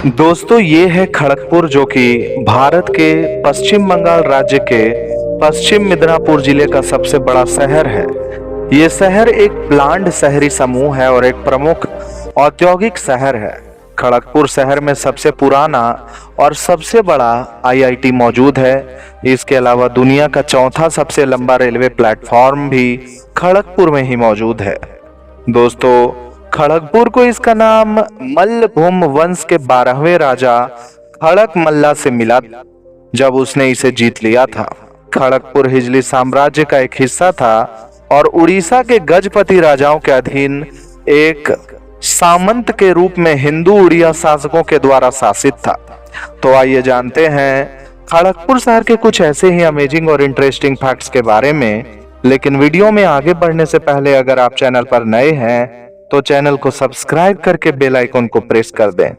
दोस्तों ये है खड़गपुर जो कि भारत के पश्चिम बंगाल राज्य के पश्चिम मिदनापुर जिले का सबसे बड़ा शहर है। ये शहर एक प्लान्ड शहरी समूह है और एक प्रमुख औद्योगिक शहर है। खड़गपुर शहर में सबसे पुराना और सबसे बड़ा आईआईटी मौजूद है। इसके अलावा दुनिया का चौथा सबसे लंबा रेलवे प्लेटफॉर्म भी खड़गपुर में ही मौजूद है। दोस्तों खड़गपुर को इसका नाम मल्लभूम वंश के 12वें राजा खड़क मल्ला से मिला जब उसने इसे जीत लिया था। खड़गपुर हिजली साम्राज्य का एक हिस्सा था और उड़ीसा के गजपति राजाओं के अधीन एक सामंत के रूप में हिंदू उड़िया शासकों के द्वारा शासित था। तो आइए जानते हैं खड़गपुर शहर के कुछ ऐसे ही अमेजिंग और इंटरेस्टिंग फैक्ट्स के बारे में। लेकिन वीडियो में आगे बढ़ने से पहले अगर आप चैनल पर नए हैं तो चैनल को सब्सक्राइब करके बेल आइकन को प्रेस कर दें।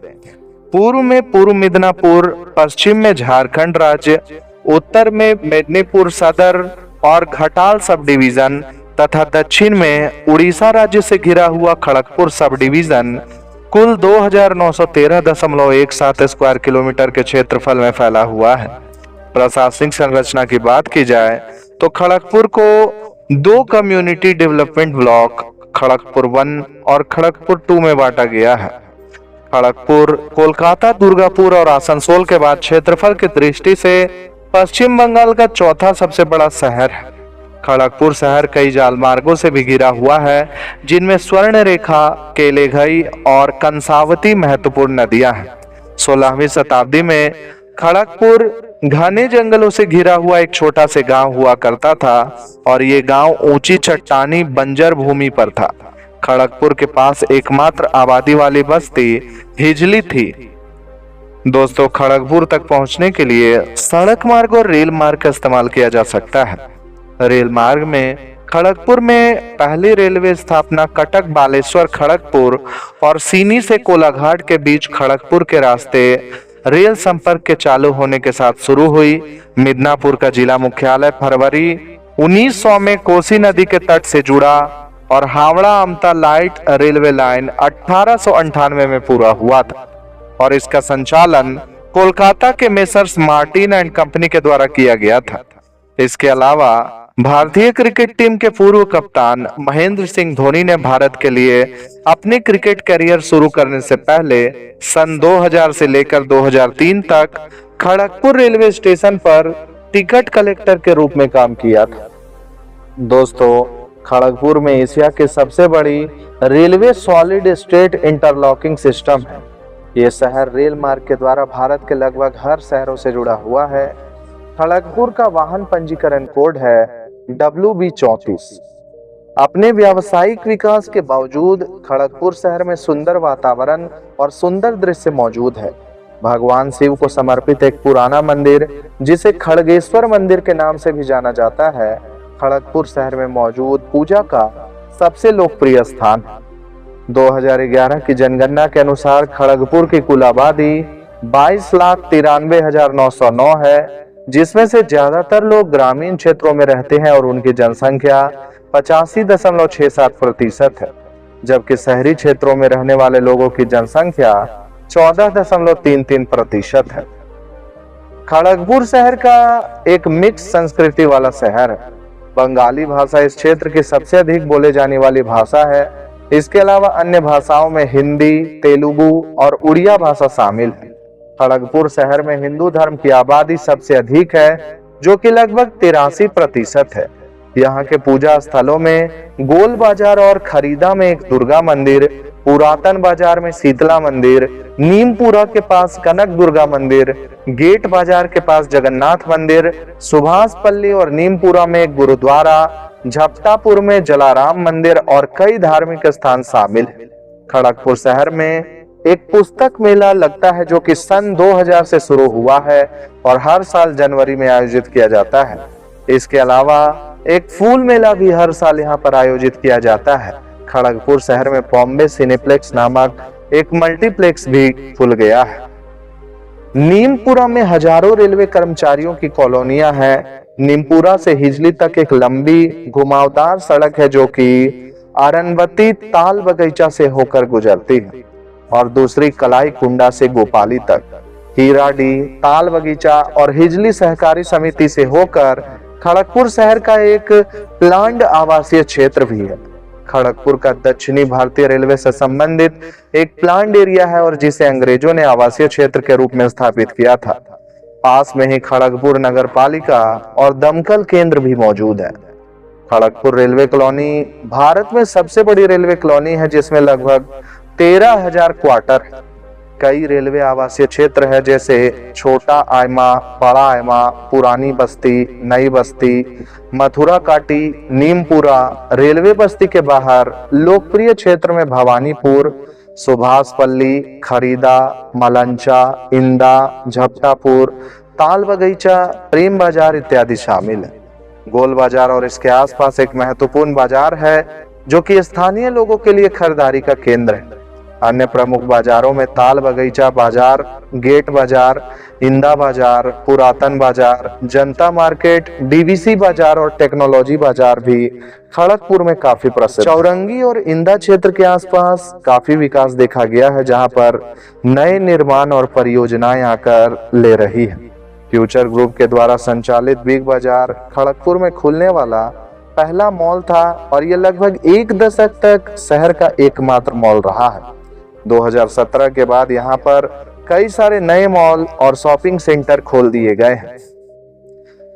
पूर्व में पूर्व मिदनापुर, पश्चिम में झारखंड राज्य, उत्तर में मेदिनीपुर सदर और घाटाल सब डिवीजन तथा दक्षिण में उड़ीसा राज्य से घिरा हुआ खड़गपुर सब डिवीजन कुल 2913.17 स्क्वायर किलोमीटर के क्षेत्रफल में फैला हुआ है। प्रशासनिक संरचना की बात की जाए तो खड़गपुर को 2 कम्युनिटी डेवलपमेंट ब्लॉक खड़गपुर 1 और खड़गपुर 2 में बांटा गया है। खड़गपुर कोलकाता, दुर्गापुर और आसनसोल के बाद क्षेत्रफल की दृष्टि से पश्चिम बंगाल का चौथा सबसे बड़ा शहर है। खड़गपुर शहर कई जालमार्गों से भी घिरा हुआ है, जिनमें स्वर्ण रेखा, केलेघई और कंसावती महत्वपूर्ण नदियां हैं। 16वीं शताब्दी में खड़गपुर घने जंगलों से घिरा हुआ एक छोटा से गांव हुआ करता था और ये गांव ऊंची चट्टानी बंजर भूमि पर था। खड़गपुर के पास एकमात्र आबादी वाली बस्ती हिजली थी। दोस्तों खड़गपुर तक पहुंचने के लिए सड़क मार्ग और रेल मार्ग का इस्तेमाल किया जा सकता है। रेल मार्ग में खड़गपुर में पहली रेलवे स्थापना कटक बालेश्वर खड़गपुर और सीनी से कोलाघाट के बीच खड़गपुर के रास्ते रेल संपर्क के चालू होने के साथ शुरू हुई। मिदनापुर का जिला मुख्यालय फरवरी 1900 में कोसी नदी के तट से जुड़ा और हावड़ा अमता लाइट रेलवे लाइन 1898 में पूरा हुआ था और इसका संचालन कोलकाता के मेसर्स मार्टिन एंड कंपनी के द्वारा किया गया था। इसके अलावा भारतीय क्रिकेट टीम के पूर्व कप्तान महेंद्र सिंह धोनी ने भारत के लिए अपने क्रिकेट करियर शुरू करने से पहले सन 2000 से लेकर 2003 तक खड़गपुर रेलवे स्टेशन पर टिकट कलेक्टर के रूप में काम किया था। दोस्तों खड़गपुर में एशिया की सबसे बड़ी railway solid state interlocking system है। ये शहर रेल मार्ग के द्वारा भारत के लगभग हर शहरों से जुड़ा हुआ है। खड़गपुर का वाहन पंजीकरण कोड है WB34। अपने व्यावसायिक विकास के बावजूद खड़गपुर शहर में सुंदर वातावरण और सुंदर दृश्य मौजूद है। भगवान शिव को समर्पित एक पुराना मंदिर जिसे खड़गेश्वर मंदिर के नाम से भी जाना जाता है, खड़गपुर शहर में मौजूद पूजा का सबसे लोकप्रिय स्थान है। 2011 की जनगणना के अनुसार खड़गपुर की कुल आबादी 22,93,909 है, जिसमें से ज्यादातर लोग ग्रामीण क्षेत्रों में रहते हैं और उनकी जनसंख्या 85.67% है, जबकि शहरी क्षेत्रों में रहने वाले लोगों की जनसंख्या 14.33% है। खड़गपुर शहर का एक मिक्स संस्कृति वाला शहर है। बंगाली भाषा इस क्षेत्र की सबसे अधिक बोले जाने वाली भाषा है। इसके अलावा अन्य भाषाओं में हिंदी, तेलुगु और उड़िया भाषा शामिल है। खड़गपुर शहर में हिंदू धर्म की आबादी सबसे अधिक है, जो कि लगभग 83% है। यहाँ के पूजा स्थलों में गोल बाजार और खरीदा में एक दुर्गा मंदिर, पुरातन बाजार में शीतला मंदिर, नीमपुरा के पास कनक दुर्गा मंदिर, गेट बाजार के पास जगन्नाथ मंदिर, सुभाषपल्ली और नीमपुरा में एक गुरुद्वारा, झपटापुर में जलाराम मंदिर और कई धार्मिक स्थान शामिल है। खड़गपुर शहर में एक पुस्तक मेला लगता है जो कि सन 2000 से शुरू हुआ है और हर साल जनवरी में आयोजित किया जाता है। इसके अलावा एक फूल मेला भी हर साल यहाँ पर आयोजित किया जाता है। खड़गपुर शहर में बॉम्बे सिनेप्लेक्स नामक एक मल्टीप्लेक्स भी खुल गया है। नीमपुरा में हजारों रेलवे कर्मचारियों की कॉलोनियां हैं। नीमपुरा से हिजली तक एक लंबी घुमावदार सड़क है जो कि अरनवती ताल बगीचा से होकर गुजरती है। और दूसरी कलाई कुंडा से गोपाली तक, हीराडी, ताल बगीचा और हिजली सहकारी समिति से होकर खड़गपुर शहर का एक प्लान्ड आवासीय क्षेत्र भी है। खड़गपुर का दक्षिणी भारतीय रेलवे से संबंधित एक प्लान्ड एरिया है और जिसे अंग्रेजों ने आवासीय क्षेत्र के रूप में स्थापित किया था। पास में ही खड़गपुर नगर पालिका और दमकल केंद्र भी मौजूद है। खड़गपुर रेलवे कॉलोनी भारत में सबसे बड़ी रेलवे कॉलोनी है जिसमें लगभग 13,000 क्वार्टर है। कई रेलवे आवासीय क्षेत्र है जैसे छोटा आयमा, बड़ा आयमा, पुरानी बस्ती, नई बस्ती, मथुरा काटी, नीमपुरा। रेलवे बस्ती के बाहर लोकप्रिय क्षेत्र में भवानीपुर, सुभाषपल्ली, खरीदा, मलंचा, इंदा, झपटापुर, ताल बगीचा, प्रेम बाजार इत्यादि शामिल है। गोल बाजार और इसके आसपास एक महत्वपूर्ण बाजार है जो कि स्थानीय लोगों के लिए खरीदारी का केंद्र है। अन्य प्रमुख बाजारों में ताल बगीचा बाजार, गेट बाजार, इंदा बाजार, पुरातन बाजार, जनता मार्केट, डीवीसी बाजार और टेक्नोलॉजी बाजार भी खड़गपुर में काफी प्रसिद्ध। चौरंगी और इंदा क्षेत्र के आसपास काफी विकास देखा गया है जहां पर नए निर्माण और परियोजनाएं आकर ले रही है। फ्यूचर ग्रुप के द्वारा संचालित बिग बाजार खड़गपुर में खुलने वाला पहला मॉल था और यह लगभग एक दशक तक शहर का एकमात्र मॉल रहा है। 2017 के बाद यहाँ पर कई सारे नए मॉल और शॉपिंग सेंटर खोल दिए गए हैं।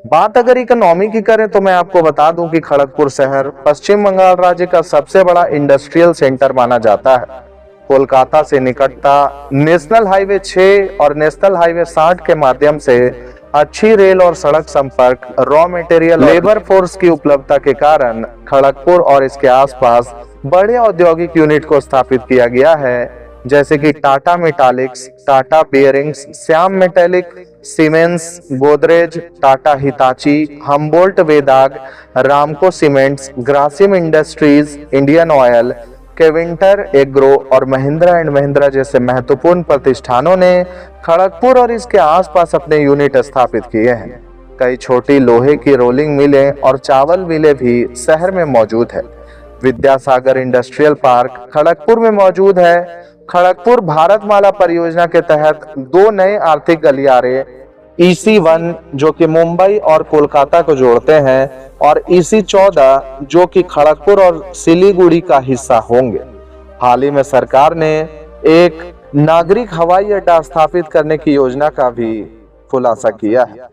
बात अगर इकोनॉमी की करें तो मैं आपको बता दूं कि खड़गपुर शहर पश्चिम बंगाल राज्य का सबसे बड़ा इंडस्ट्रियल सेंटर माना जाता है। कोलकाता से निकटता, नेशनल हाईवे 6 और नेशनल हाईवे 60 के माध्यम से अच्छी रेल और सड़क संपर्क, रॉ मटेरियल, लेबर फोर्स की उपलब्धता के कारण खड़गपुर और इसके आसपास बड़े औद्योगिक यूनिट को स्थापित किया गया है जैसे कि Tata metallics, Tata bearings, Shyam metallic, Siemens, Godrej, Tata Hitachi, Humboldt Wedag, Ramco cements, Grasim industries, Indian oil, Keventer agro और महिंद्रा एंड महिंद्रा जैसे महत्वपूर्ण प्रतिष्ठानों ने खड़गपुर और इसके आसपास अपने यूनिट स्थापित किए हैं। कई छोटी लोहे की रोलिंग मिलें और चावल मिलें भी शहर में मौजूद है। विद्यासागर इंडस्ट्रियल पार्क खड़गपुर में मौजूद है। खड़गपुर भारतमाला परियोजना के तहत 2 नए आर्थिक गलियारे EC1 जो कि मुंबई और कोलकाता को जोड़ते हैं और EC14 जो कि खड़गपुर और सिलीगुड़ी का हिस्सा होंगे। हाल ही में सरकार ने एक नागरिक हवाई अड्डा स्थापित करने की योजना का भी खुलासा किया है।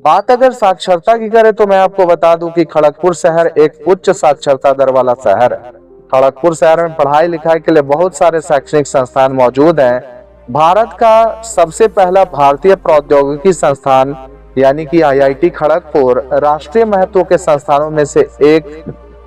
बात अगर साक्षरता की करें तो मैं आपको बता दूं कि खड़गपुर शहर एक उच्च साक्षरता दर वाला शहर है। खड़गपुर शहर में पढ़ाई लिखाई के लिए बहुत सारे शैक्षणिक संस्थान मौजूद हैं। भारत का सबसे पहला भारतीय प्रौद्योगिकी संस्थान यानी कि IIT खड़गपुर राष्ट्रीय महत्व के संस्थानों में से एक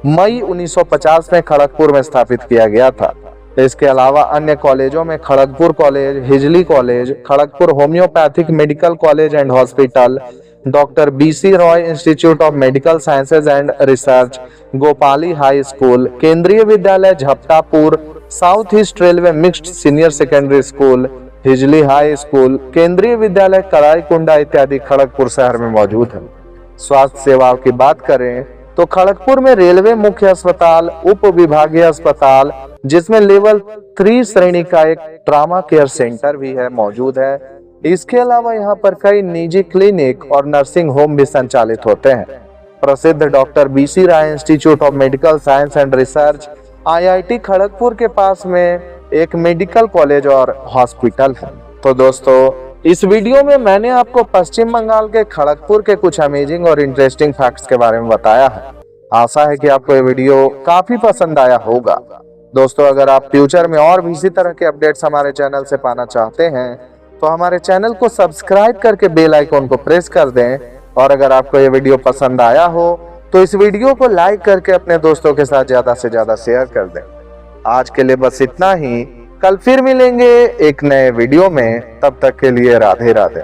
मई 1950 में खड़गपुर में स्थापित किया गया था। इसके अलावा अन्य कॉलेजों में Kharagpur college, Hijli college, Kharagpur homeopathic medical college and hospital, doctor BC Roy institute of medical sciences and research, Gopali high school, Kendriya Vidyalaya Jhapatapur, south east railway mixed senior secondary school, Hijli high school, Kendriya Vidyalaya Kalaikunda इत्यादि खड़गपुर शहर में मौजूद है। स्वास्थ्य सेवाओं की बात करें तो खड़गपुर में रेलवे मुख्य अस्पताल, उप विभागीय अस्पताल जिसमें लेवल 3 श्रेणी का एक ट्रामा केयर सेंटर भी है मौजूद है। इसके अलावा यहाँ पर कई निजी क्लिनिक और नर्सिंग होम भी संचालित होते हैं। प्रसिद्ध doctor BC Roy institute of medical science and research IIT Kharagpur के पास में एक मेडिकल कॉलेज और हॉस्पिटल है। तो दोस्तों इस वीडियो में मैंने आपको पश्चिम बंगाल के खड़गपुर के कुछ अमेजिंग और इंटरेस्टिंग फैक्ट्स के बारे में बताया है। आशा है कि आपको ये वीडियो काफी पसंद आया होगा। दोस्तों अगर आप फ्यूचर में और भी इसी तरह के अपडेट्स हमारे चैनल से पाना चाहते हैं तो हमारे चैनल को सब्सक्राइब करके बेल आइकॉन को प्रेस कर दें और अगर आपको ये वीडियो पसंद आया हो तो इस वीडियो को लाइक करके अपने दोस्तों के साथ ज्यादा से ज्यादा शेयर कर दें। आज के लिए बस इतना ही। कल फिर मिलेंगे एक नए वीडियो में। तब तक के लिए राधे राधे।